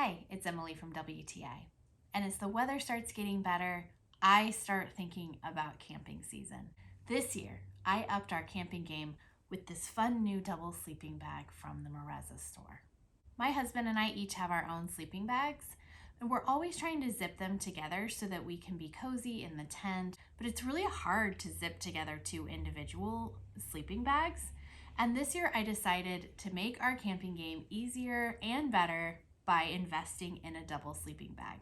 Hi, it's Emily from WTI. And as the weather starts getting better, I start thinking about camping season. This year, I upped our camping game with this fun new double sleeping bag from the MEREZA store. My husband and I each have our own sleeping bags, and we're always trying to zip them together so that we can be cozy in the tent, but it's really hard to zip together two individual sleeping bags. And this year I decided to make our camping game easier and better by investing in a double sleeping bag.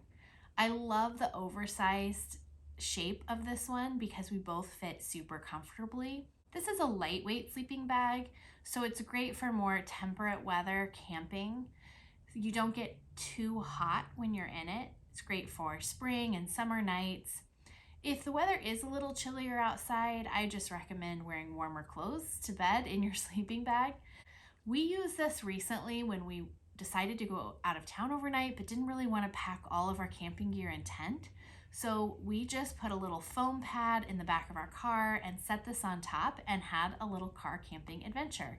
I love the oversized shape of this one because we both fit super comfortably. This is a lightweight sleeping bag, so it's great for more temperate weather camping. You don't get too hot when you're in it. It's great for spring and summer nights. If the weather is a little chillier outside, I just recommend wearing warmer clothes to bed in your sleeping bag. We used this recently when we decided to go out of town overnight but didn't really want to pack all of our camping gear in tent. So we just put a little foam pad in the back of our car and set this on top and had a little car camping adventure.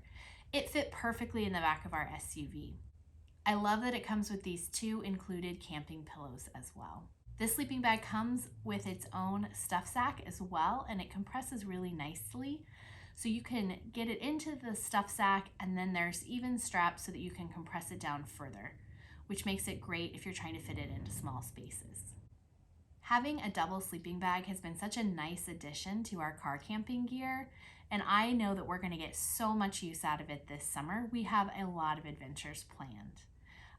It fit perfectly in the back of our SUV. I love that it comes with these two included camping pillows as well. This sleeping bag comes with its own stuff sack as well, and it compresses really nicely. So you can get it into the stuff sack, and then there's even straps so that you can compress it down further, which makes it great if you're trying to fit it into small spaces. Having a double sleeping bag has been such a nice addition to our car camping gear, and I know that we're going to get so much use out of it this summer. We have a lot of adventures planned.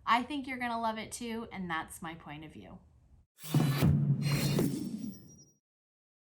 I think you're going to love it too, and that's my point of view.